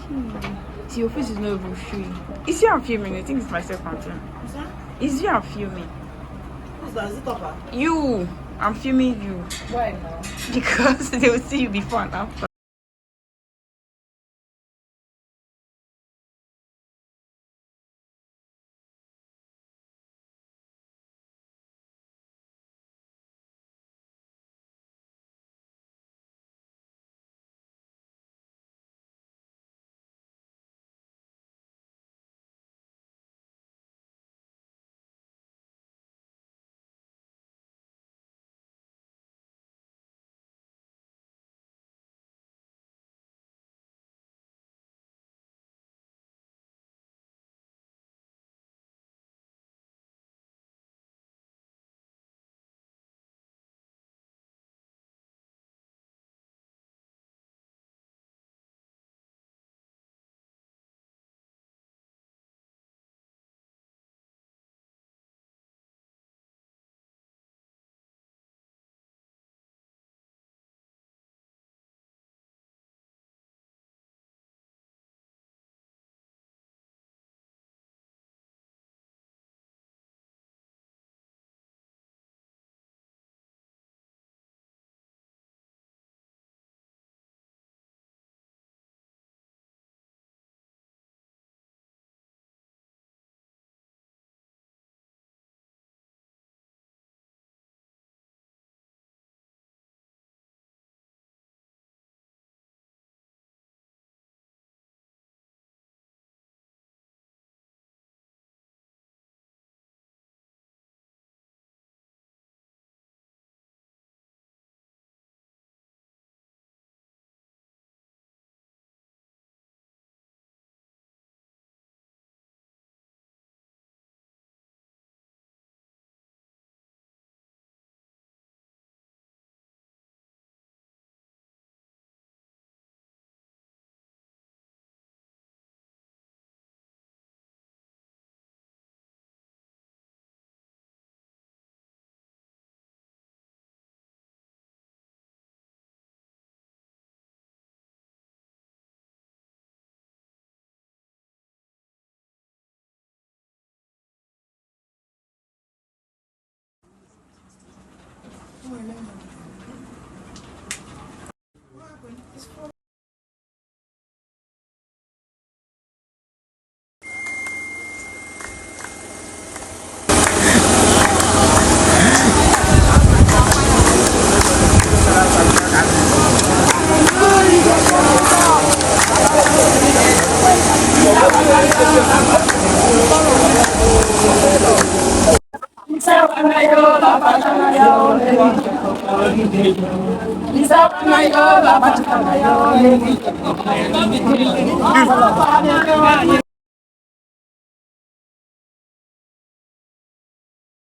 See, your face is not even free. Is you I'm filming? I think it's myself content. Is you I'm filming? Who's that? Is it Papa? You. I'm filming you. Why now? Because they will see you before and after.